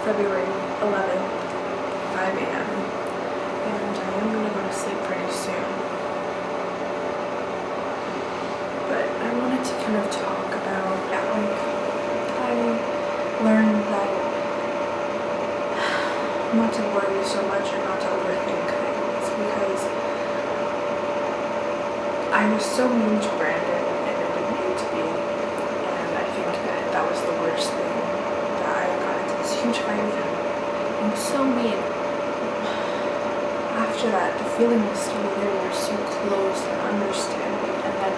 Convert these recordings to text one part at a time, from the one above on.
February 11th, 5 a.m. and I am going to go to sleep pretty soon. But I wanted to kind of talk about, I learned that not to worry so much and not to overthink things, because I was so mean to Brandon and I didn't need to be, and I think that was the worst thing, that I got into this huge fight with him. He was so mean. After that, the feeling was still there, we were so close and understanding, and then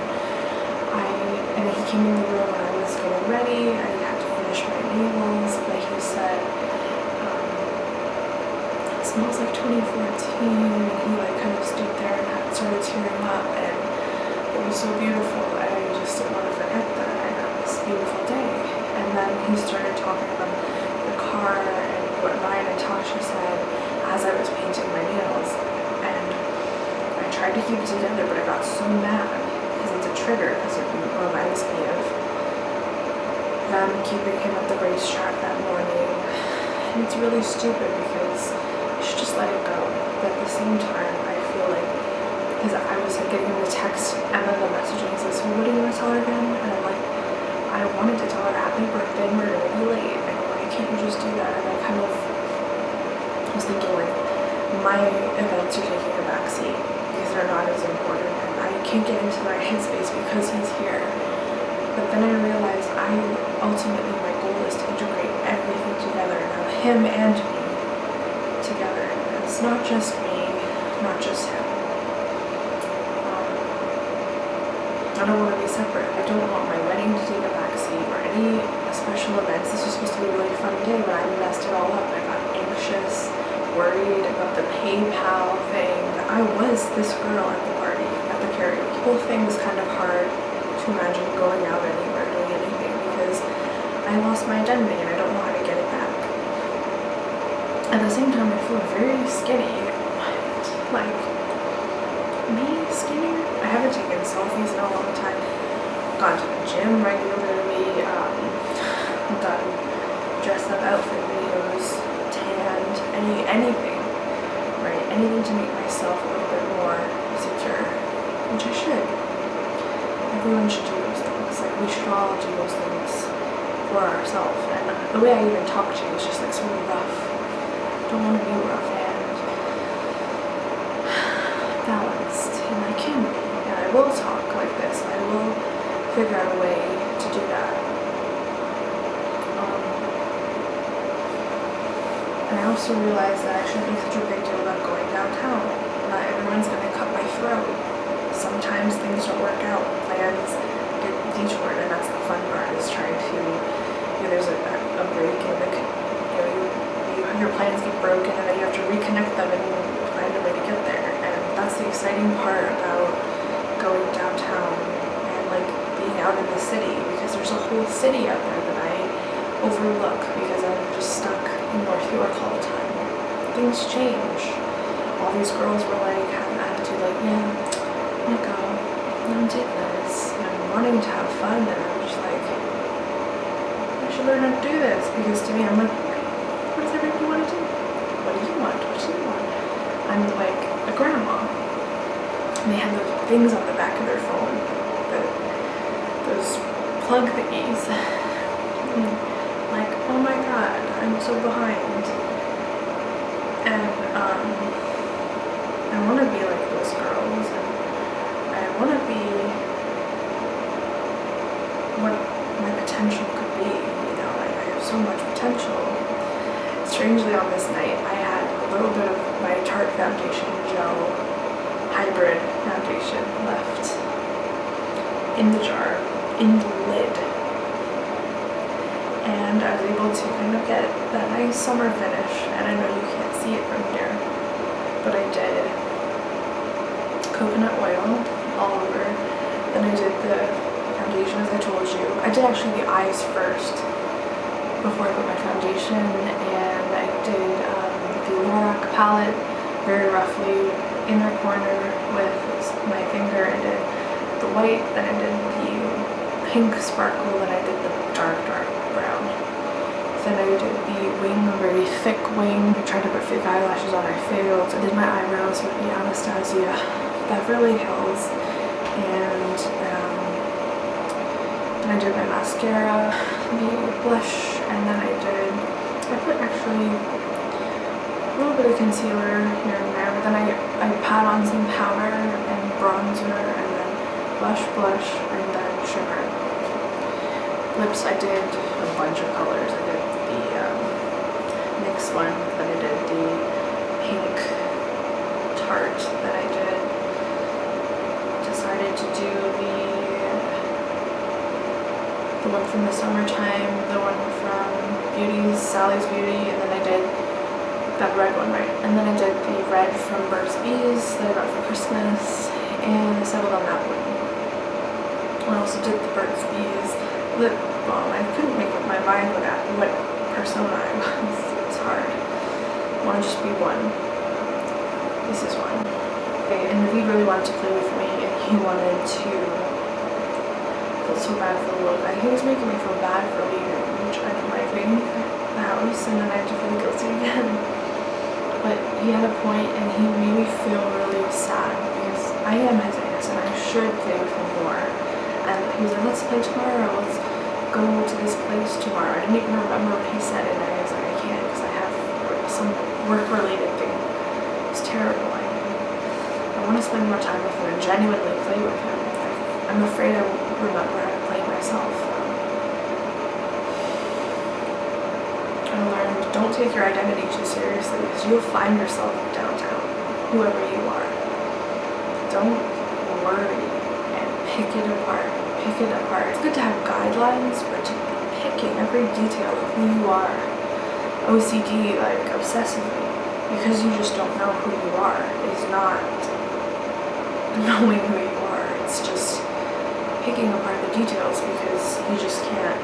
he came in the room when I was getting ready. I had to finish my nails, but he said, it smells like 2014, and he like kind of stood there and started tearing up, and it was so beautiful, and I just didn't want to forget that I got this beautiful day. And then he started talking about the car and what Ryan and Tasha said as I was painting my nails, and I tried to keep it together, but I got so mad because it's a trigger, because it reminds me of them keeping him at the racetrack that morning, and it's really stupid because I should just let it go. But at the same time, I feel like, because I was like getting the text and then the message, and he says, so what do you want to tell her again? And I'm like, I wanted to tell her happy birthday, we're going to be late, and why can't you just do that? And I kind of was thinking like, my events are taking a backseat because they're not as important, and I can't get into my headspace because he's here. But then I realized ultimately my goal is to integrate everything together, now him and me together. And it's not just me, not just him. I don't want to be separate. I don't want my wedding to take a backseat or any special events. This was supposed to be a really fun day, but I messed it all up. I got anxious, worried about the PayPal thing. I was this girl at the party, at the karaoke. The whole thing was kind of hard to imagine going out anywhere, doing anything, because I lost my identity and I don't know how to get it back. At the same time, I feel very skinny. Like, me skinnier? I haven't taken selfies in a long time. Gone to the gym regularly, done dress up outfit videos, tanned, anything, right? Anything to make myself a little bit more secure, which I should. Everyone should do those things. Like, we should all do those things for ourselves. And the way I even talk to you is just like sort of rough. I don't want to be rough and balanced, and I can be, and I will talk like this. I will figure out a way to do that. And I also realized that I shouldn't make such a big deal about going downtown. Not everyone's going to cut my throat. Sometimes things don't work out. Plans get detoured, and that's the fun part, is trying to, there's a break, and your plans get broken, and then you have to reconnect them and find a way to get there. And that's the exciting part about going downtown and like being out in the city, because there's a whole city out there that I overlook because I'm just stuck in North York all the time. Things change. All these girls were like, have an attitude like, yeah, I'm gonna go, I'm taking this, and I'm wanting to have fun, and I'm just like, I should learn how to do this, because to me, I'm like, what does everybody want to do? What do you want? What do you want? I'm like a grandma. And they have those things on the back of their phone, those plug thingies. Like, oh my god, I'm so behind. And I want to be like those girls, and I want to be what my potential could be. I have so much potential. Strangely, on this night, I had a little bit of my Tarte Foundation Gel Hybrid Foundation left in the jar, in the lid. And I was able to kind of get that nice summer finish, and I know you can't see it from here, but I did coconut oil all over. Then I did the foundation, as I told you. I did actually the eyes first before I put my foundation, and I did the Lorac palette very roughly inner corner with my finger. I did the white, then I did the pink sparkle, then I did the dark brown. Then I did the wing very thick wing. I tried to put fake eyelashes on, I failed. I did my eyebrows with the Anastasia Beverly Hills, and I did my mascara, the blush, and then I put actually a little bit of concealer here and there, but then I pat on some powder and bronzer, and then blush, and then shimmer. Lips, I did a bunch of colors. I did the NYX one, then I did the pink Tarte, then I decided to do the one from the summertime, the one from Sally's Beauty, and then I did that red one, right? And then I did the red from Burt's Bees that I got for Christmas, and I settled on that one. I also did the Burt's Bees lip balm. I couldn't make up my mind what persona I was. It's hard. I want to just be one. This is one. Okay, and Naveed really wanted to play with me, and he wanted to feel so bad for the look. He was making me feel bad for leaving, which I didn't like leaving the house, and then I had to feel guilty again. But he had a point, and he made me feel really sad because I am his aunt, and I should play with him more. And he was like, let's play tomorrow, let's go to this place tomorrow. I didn't even remember what he said, and I was like, I can't because I have some work-related thing. It's terrible. I want to spend more time with him and genuinely play with him. I'm afraid I won't remember how to play myself. I learned, don't take your identity too seriously because you'll find yourself downtown, whoever you are. Don't worry and pick it apart. It's good to have guidelines, but to be picking every detail of who you are, OCD, like obsessively, because you just don't know who you are, is not knowing who you are. It's just picking apart the details because you just can't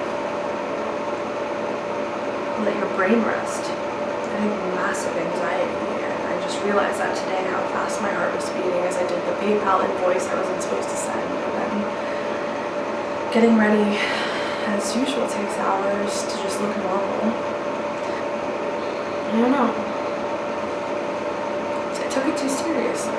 let your brain rest. I had massive anxiety, and I just realized that today how fast my heart was beating as I did the PayPal invoice I wasn't supposed to send, and then getting ready as usual takes hours to just look normal. I don't know. I took it too seriously.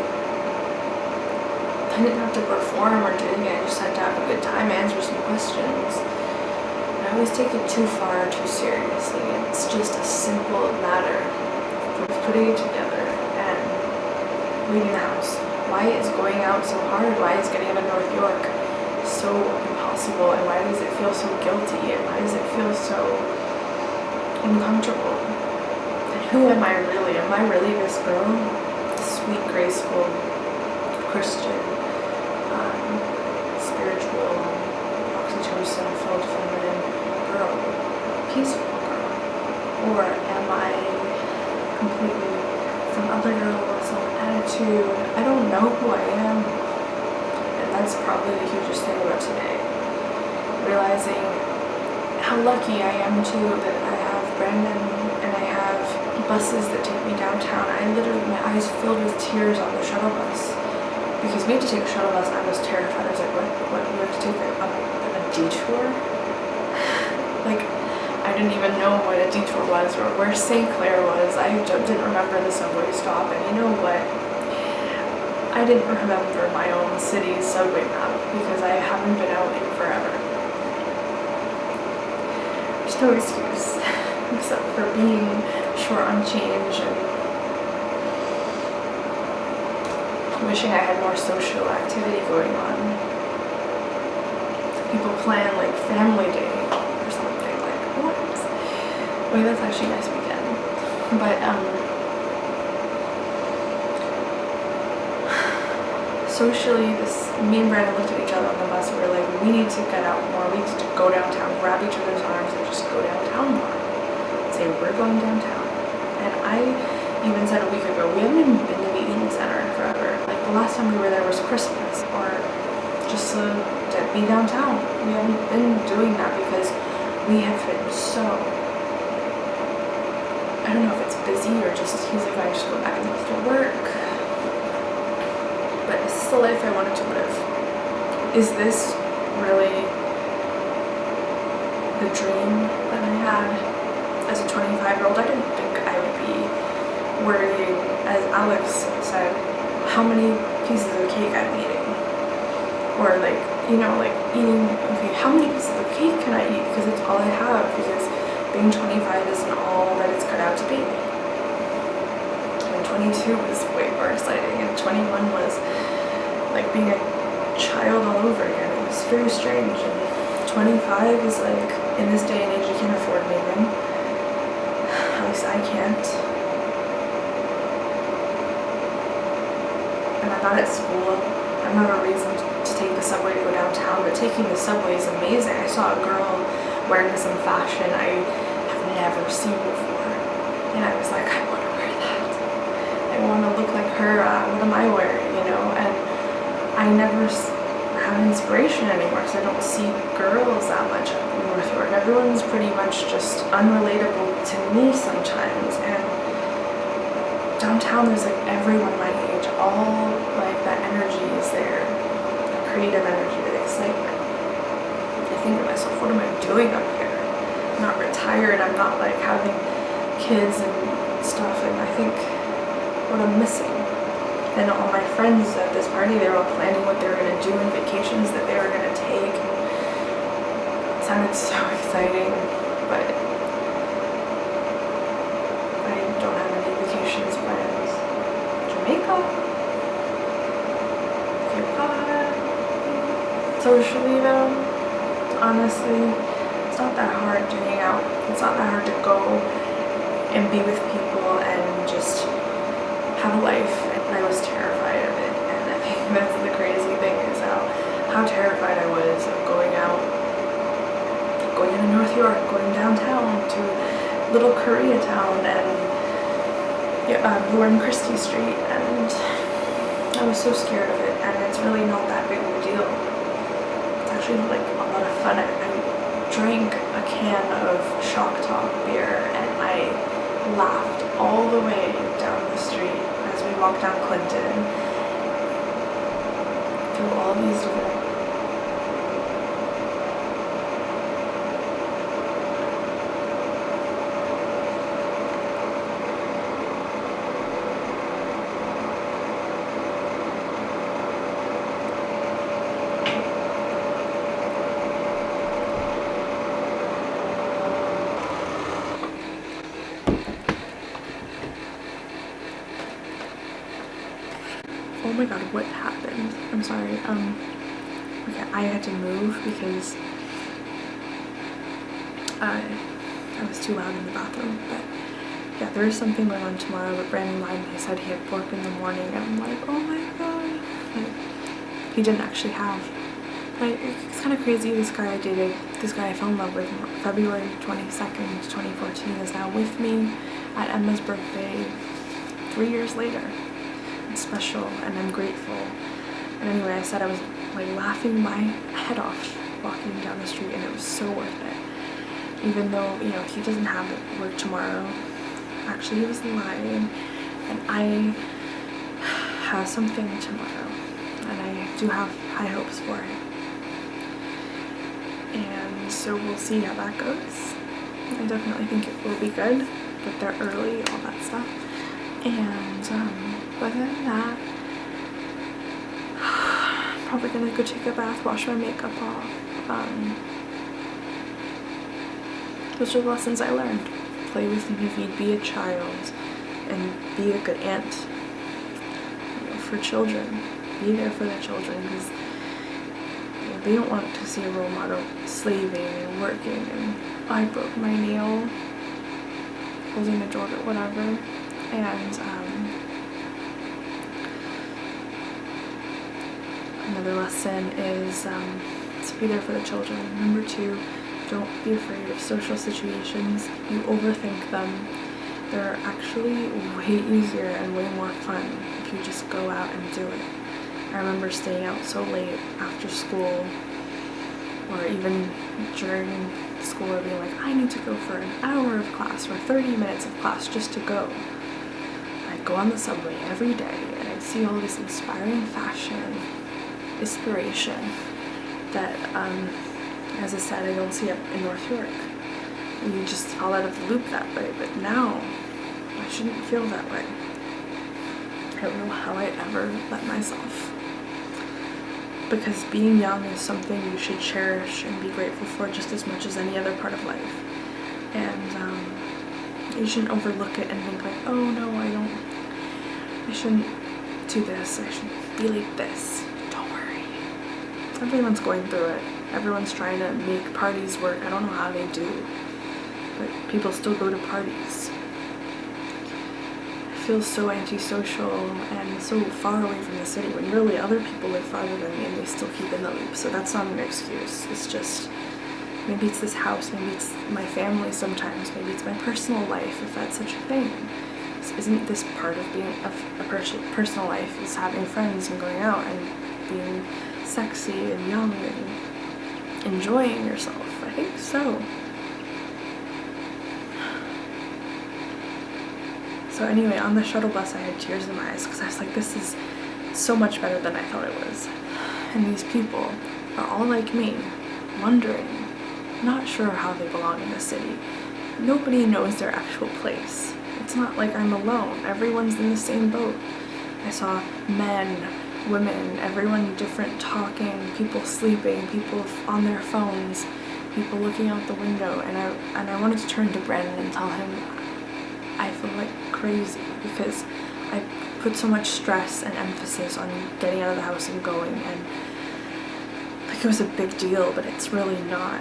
I didn't have to perform or do anything, I just had to have a good time, answer some questions. I always take it too far, too seriously, and it's just a simple matter of putting it together and leaving the house. Why is going out so hard? Why is getting out of North York so impossible, and why does it feel so guilty, and why does it feel so uncomfortable? And who am I really? Am I really this girl? Sweet, graceful, Christian, spiritual, oxytocin-filled feminine girl, peaceful girl? Or am I completely some other girl with some attitude? I don't know who I am. And that's probably the hugest thing about today. Realizing how lucky I am too that I have Brandon and I have buses that take me downtown. I literally, my eyes filled with tears on the shuttle bus. Because we had to take a shuttle bus, I was terrified. I was like, what, we have to take a detour? Like, I didn't even know what a detour was or where St. Clair was. I didn't remember the subway stop, and you know what? I didn't remember my own city's subway map because I haven't been out in forever. There's no excuse except for being short on change and wishing I had more social activity going on. People plan like family day or something, like what? Wait, that's actually next weekend. But socially, me and Brandon looked at each other on the bus and we were like, we need to get out more, we need to go downtown, grab each other's arms and just go downtown more. Say we're going downtown. And I even said a week ago, we haven't even been to the Eaton Center in forever. Like the last time we were there was Christmas, or just to be downtown. We haven't been doing that because we have been so, I don't know if it's busy or just, he's like, I just go back and forth to work. But is this the life I wanted to live? Is this really the dream that I had as a 25-year-old? I didn't think I Alex said how many pieces of cake I'm eating, or like, you know, like eating, okay, how many pieces of cake can I eat, because it's all I have, because being 25 isn't all that it's cut out to be. And 22 was way more exciting, and 21 was like being a child all over again. It was very strange. And 25 is like, in this day and age, you can't afford anything. At least I can't. And I'm not at school. I don't have a reason to take the subway to go downtown, but taking the subway is amazing. I saw a girl wearing some fashion I have never seen before, and I was like, I want to wear that. I want to look like her. What am I wearing, you know? And I never have inspiration anymore, because I don't see girls that much up in North York. Everyone's pretty much just unrelatable to me sometimes, and downtown there's like everyone my age, all like that energy is there, the creative energy, the excitement. I think to myself, what am I doing up here? I'm not retired, I'm not like having kids and stuff, and I think what I'm missing. And all my friends at this party, they were all planning what they were going to do and vacations that they were going to take. It sounded so exciting, but I don't have any vacations plans. Jamaica, Cape Cod. Socially though, honestly, it's not that hard to hang out. It's not that hard to go and be with people and just have a life. And I was terrified of it, and I think that's the crazy thing, is how terrified I was of going out, going into North York, going downtown to little Koreatown and Lauren Christie Street, and I was so scared of it. And it's really not that big of a deal. It's actually like a lot of fun. I drank a can of Shock Top beer, and I laughed all the way down the street as we walked down Clinton through all these different Oh my god, what happened? I'm sorry. Okay, I had to move because I was too loud in the bathroom. But yeah, there is something going on tomorrow. But Brandon lied. He said he had work in the morning, and I'm like, oh my god. Like, he didn't actually have. Like, it's kind of crazy. This guy I dated, this guy I fell in love with February 22nd, 2014, is now with me at Emma's birthday 3 years later. It's special, and I'm grateful. And anyway, I said I was like laughing my head off walking down the street, and it was so worth it. Even though, you know, he doesn't have work tomorrow. Actually, he was lying, and I have something tomorrow, and I do have high hopes for it. And so we'll see how that goes. I definitely think it will be good, but they're early, all that stuff. And other than that, I'm probably gonna go take a bath, wash my makeup off. Those are the lessons I learned. Play with Naveed, be a child, and be a good aunt, you know, for children. Be there for the children, because you know, they don't want to see a role model slaving and working, and I broke my nail holding the door or whatever. And another lesson is to be there for the children. Number 2, don't be afraid of social situations. You overthink them. They're actually way easier and way more fun if you just go out and do it. I remember staying out so late after school, or even during school, or being like, I need to go for an hour of class or 30 minutes of class just to go. I'd go on the subway every day, and I'd see all this inspiring fashion, inspiration that, as I said, I don't see up in North York. You just fall out of the loop that way, but now I shouldn't feel that way. I don't know how I ever let myself. Because being young is something you should cherish and be grateful for just as much as any other part of life. And you shouldn't overlook it and think like, oh no, I shouldn't do this, I should be like this. Don't worry. Everyone's going through it. Everyone's trying to make parties work. I don't know how they do, but people still go to parties. I feel so antisocial and so far away from the city when really other people live farther than me and they still keep in the loop. So that's not an excuse. It's just, maybe it's this house, maybe it's my family sometimes, maybe it's my personal life, if that's such a thing. Isn't this part of being a personal life, is having friends and going out and being sexy and young and enjoying yourself? I think so. So anyway, on the shuttle bus I had tears in my eyes because I was like, this is so much better than I thought it was. And these people are all like me, wondering, not sure how they belong in the city. Nobody knows their actual place. It's not like I'm alone. Everyone's in the same boat. I saw men, women, everyone different talking, people sleeping, people on their phones, people looking out the window, and I wanted to turn to Brandon and tell him I feel like crazy because I put so much stress and emphasis on getting out of the house and going, and like it was a big deal, but it's really not.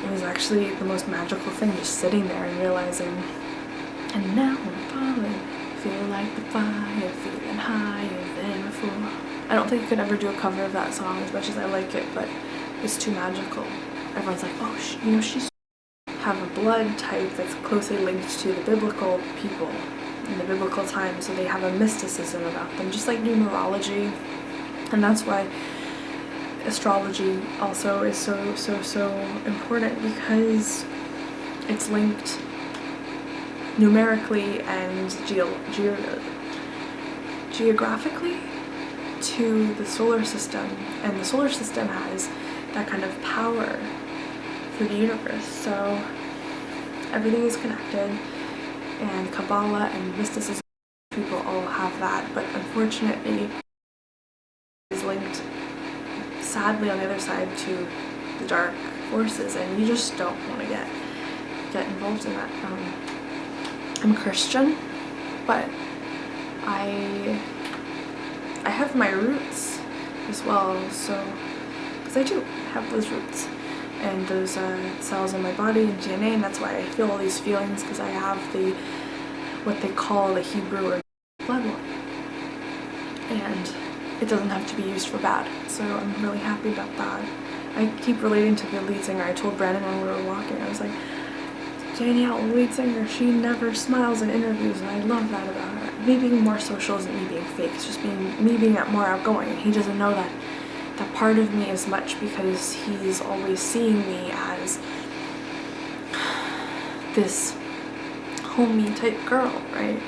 It was actually the most magical thing, just sitting there and realizing, and now I'm falling, feel like the fire, feeling higher than before. I don't think I could ever do a cover of that song as much as I like it, but it's too magical. Everyone's like, oh, she's have a blood type that's closely linked to the biblical people in the biblical times, so they have a mysticism about them, just like numerology. And that's why astrology also is so important, because it's linked numerically and geographically to the solar system, and the solar system has that kind of power for the universe. So everything is connected, and Kabbalah and mysticism, people all have that, but unfortunately is linked sadly on the other side to the dark forces, and you just don't want to get involved in that. I'm Christian, but I have my roots as well, so because I do have those roots and those cells in my body and DNA, and that's why I feel all these feelings, because I have what they call the Hebrew or bloodline, and it doesn't have to be used for bad, so I'm really happy about that. I keep relating to the lead singer. I told Brandon when we were walking, I was like, Danielle, the lead singer, she never smiles in interviews, and I love that about her. Me being more social isn't me being fake, it's just me being more outgoing, and he doesn't know that part of me as much because he's always seeing me as this homey type girl, right?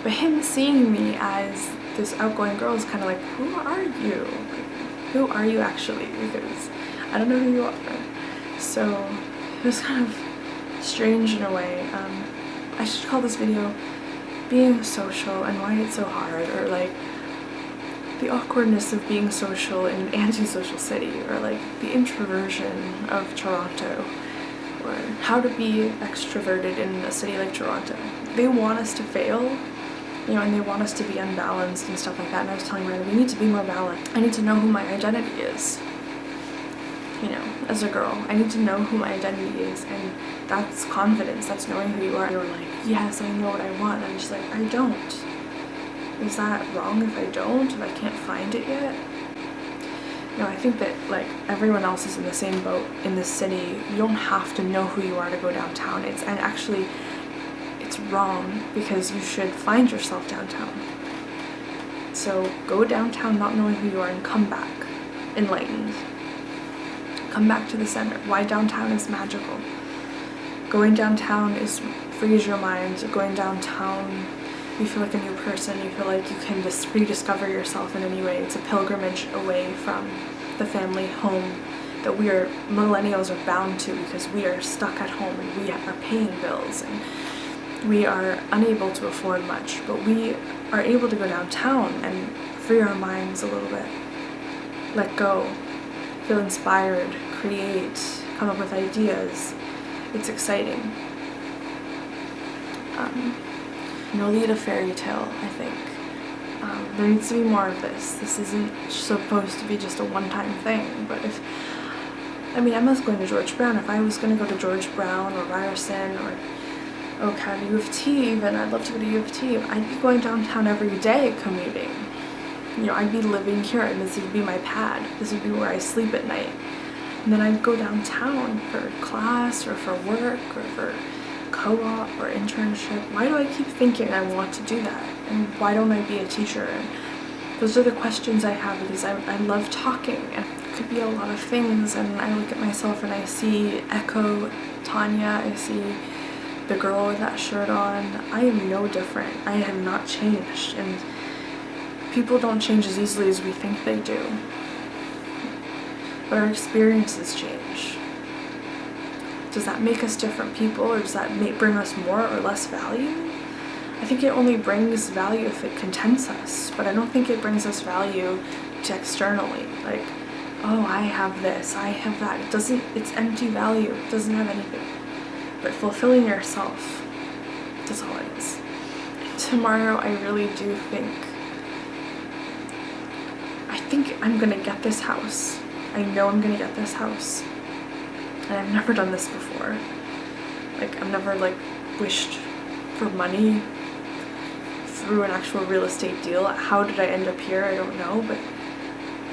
But him seeing me as this outgoing girl is kind of like, who are you? Like, who are you actually? Because I don't know who you are. So it was kind of strange in a way. I should call this video being social and why it's so hard, or like the awkwardness of being social in an antisocial city, or like the introversion of Toronto, or how to be extroverted in a city like Toronto. They want us to fail, you know, and they want us to be unbalanced and stuff like that, and I was telling Brandon, we need to be more balanced. I need to know who my identity is, you know, as a girl. I need to know who my identity is, and that's confidence, that's knowing who you are. You're like, yes, I know what I want, and I'm just like, I don't. Is that wrong if I don't? If I can't find it yet? No, I think that like everyone else is in the same boat in this city. You don't have to know who you are to go downtown. It's wrong, because you should find yourself downtown. So go downtown not knowing who you are and come back enlightened. Come back to the center. Why downtown is magical. Going downtown frees your mind. Going downtown, you feel like a new person. You feel like you can just rediscover yourself in any way. It's a pilgrimage away from the family home that millennials are bound to, because we are stuck at home and we are paying bills, and we are unable to afford much, but we are able to go downtown and free our minds a little bit, let go, feel inspired, create, come up with ideas. It's exciting. No need a fairy tale, I think. There needs to be more of this. This isn't supposed to be just a one-time thing, but Emma's going to George Brown. If I was going to go to George Brown or Ryerson or U of T even, I'd love to go to U of T. I'd be going downtown every day commuting. I'd be living here, and this would be my pad. This would be where I sleep at night. And then I'd go downtown for class or for work or for co-op or internship. Why do I keep thinking I want to do that? And why don't I be a teacher? And those are the questions I have, because I love talking, and it could be a lot of things. And I look at myself and I see Echo, Tanya, I see the girl with that shirt on. I am no different. I have not changed, and people don't change as easily as we think they do. But our experiences change. Does that make us different people, or does that bring us more or less value? I think it only brings value if it contents us, but I don't think it brings us value to externally. Like, oh, I have this, I have that. It's empty value. It doesn't have anything. But fulfilling yourself, that's all it is. Tomorrow, I really do think I'm gonna get this house. I know I'm gonna get this house. And I've never done this before. I've never wished for money through an actual real estate deal. How did I end up here? I don't know, but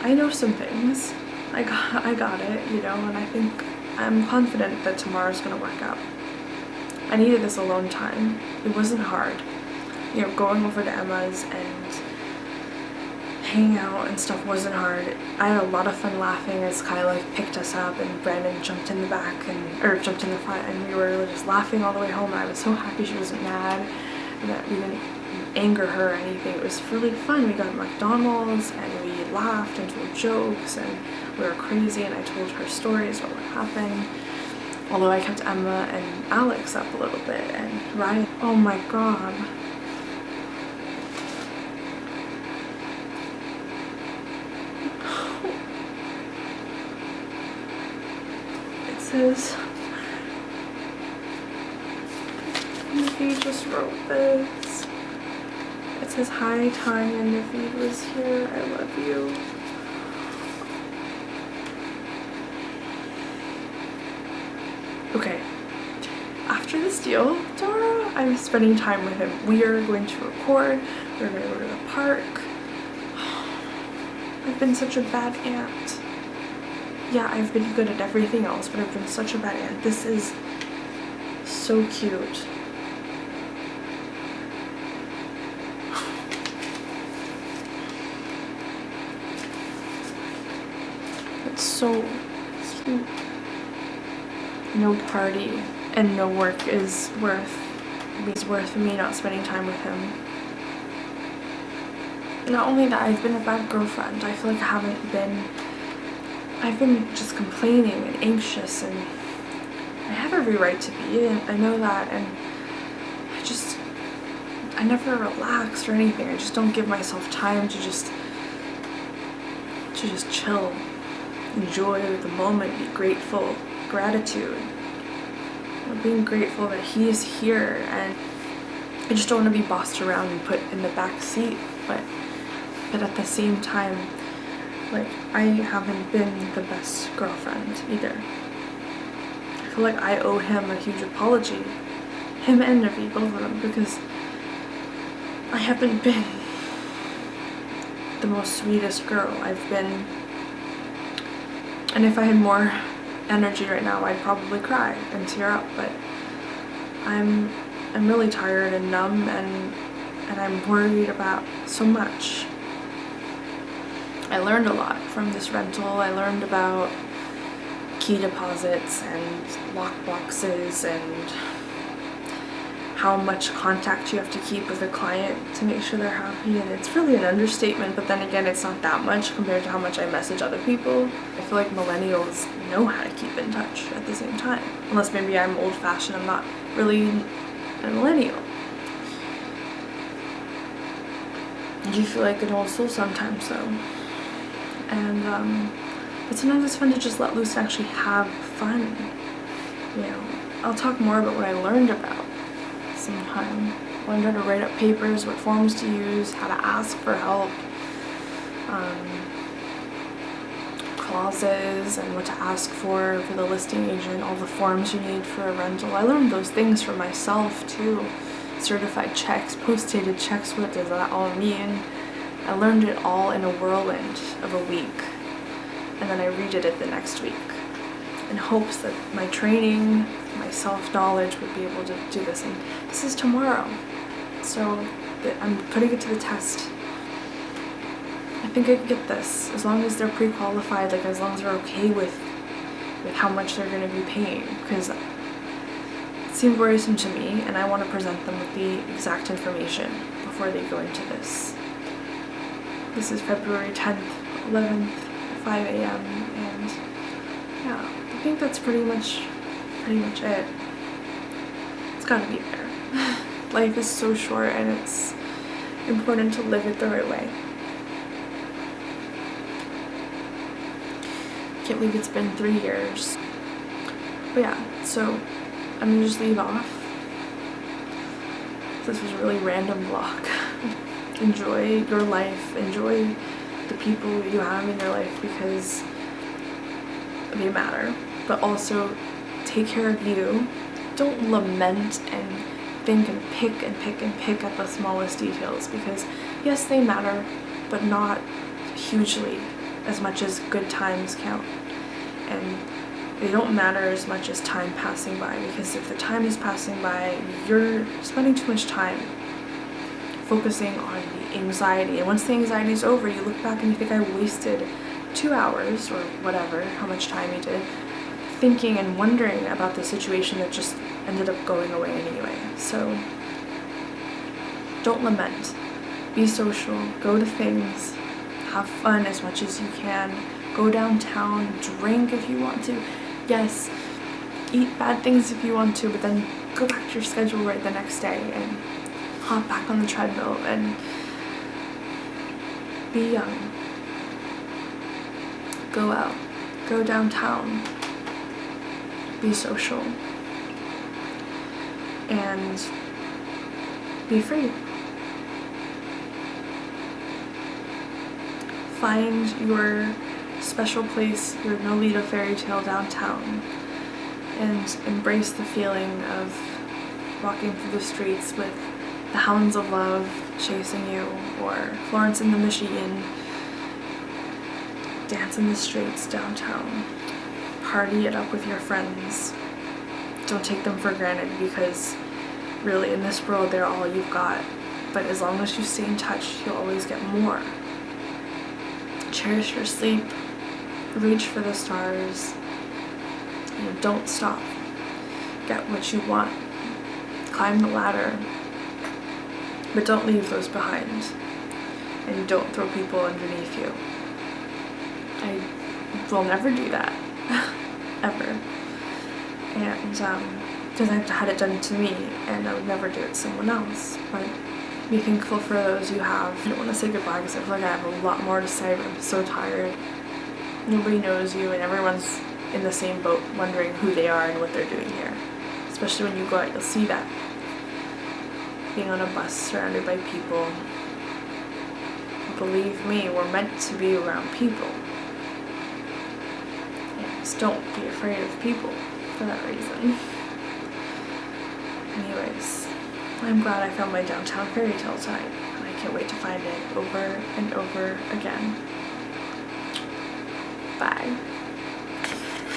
I know some things. I got it, and I think I'm confident that tomorrow's gonna work out. I needed this alone time. It wasn't hard. Going over to Emma's and hanging out and stuff wasn't hard. I had a lot of fun laughing as Kyla picked us up and Brandon jumped in the back jumped in the front, and we were just laughing all the way home, and I was so happy she wasn't mad and that we didn't anger her or anything. It was really fun. We got at McDonald's and we laughed and told jokes, and we were crazy, and I told her stories about what happened. Although I kept Emma and Alex up a little bit, and Ryan, oh my god. It says, he just wrote this. It says, hi Tanya, Naveed was here, I love you. Okay, after this deal tomorrow, I'm spending time with him. We are going to record, we're going to go to the park. I've been such a bad aunt. Yeah, I've been good at everything else, but I've been such a bad aunt. This is so cute. It's so cute. No party and no work is worth me not spending time with him. Not only that, I've been a bad girlfriend. I feel like I've been just complaining and anxious, and I have every right to be, and I know that, and I never relax or anything. I just don't give myself time to just chill, enjoy the moment, be grateful, gratitude. Being grateful that he is here, and I just don't want to be bossed around and put in the back seat, but at the same time, I haven't been the best girlfriend either. I feel like I owe him a huge apology, him and Navi, both of them, because I haven't been the most sweetest girl. And if I had more energy right now, I'd probably cry and tear up, but I'm really tired and numb, and I'm worried about so much. I learned a lot from this rental. I learned about key deposits and lock boxes and how much contact you have to keep with a client to make sure they're happy, and it's really an understatement, but then again, it's not that much compared to how much I message other people. I feel like millennials know how to keep in touch at the same time, unless maybe I'm old-fashioned. I'm not really and a millennial. I do feel like an old soul sometimes though. And but sometimes it's fun to just let loose and actually have fun. You know, I'll talk more about what I learned about sometime. Learned how to write up papers, what forms to use, how to ask for help, clauses and what to ask for the listing agent, all the forms you need for a rental. I learned those things for myself too. Certified checks, post-dated checks, what does that all mean? I learned it all in a whirlwind of a week, and then I redid it the next week in hopes that my training, my self-knowledge would be able to do this. And this is tomorrow, so I'm putting it to the test. I think I can get this, as long as they're pre-qualified, like as long as they're okay with how much they're going to be paying, because it seemed worrisome to me, and I want to present them with the exact information before they go into this. This is February 10th, 11th, 5 a.m. and yeah, I think that's pretty much it. It's gotta be there. Life is so short and it's important to live it the right way. Can't believe it's been 3 years. But yeah, so I'm gonna just leave off. This was a really random vlog. Enjoy your life, enjoy the people you have in your life because they matter, but also take care of you. Don't lament and think and pick at the smallest details, because yes, they matter, but not hugely as much as good times count. And they don't matter as much as time passing by, because if the time is passing by, you're spending too much time focusing on the anxiety, and once the anxiety is over, you look back and you think, I wasted 2 hours or whatever, how much time you did, thinking and wondering about the situation that just ended up going away anyway. So don't lament, be social, go to things, have fun as much as you can, go downtown, drink if you want to, yes, eat bad things if you want to, but then go back to your schedule right the next day and hop back on the treadmill and be young. Go out, go downtown, be social, and be free. Find your special place, your Nolita Fairytale downtown, and embrace the feeling of walking through the streets with the hounds of love chasing you, or Florence and the Machine. Dance in the streets downtown. Party it up with your friends. Don't take them for granted, because really in this world they're all you've got. But as long as you stay in touch, you'll always get more. Cherish your sleep. Reach for the stars. Don't stop. Get what you want. Climb the ladder. But don't leave those behind. And don't throw people underneath you. I will never do that. Ever. And because I've had it done to me, and I would never do it to someone else. But be thankful for those you have. I don't want to say goodbye because I feel like I have a lot more to say, but I'm so tired. Nobody knows you, and everyone's in the same boat wondering who they are and what they're doing here. Especially when you go out, you'll see that. Being on a bus surrounded by people. Believe me, we're meant to be around people. Yes, don't be afraid of people for that reason. Anyways, I'm glad I found my downtown fairy tale tonight, and I can't wait to find it over and over again. Bye.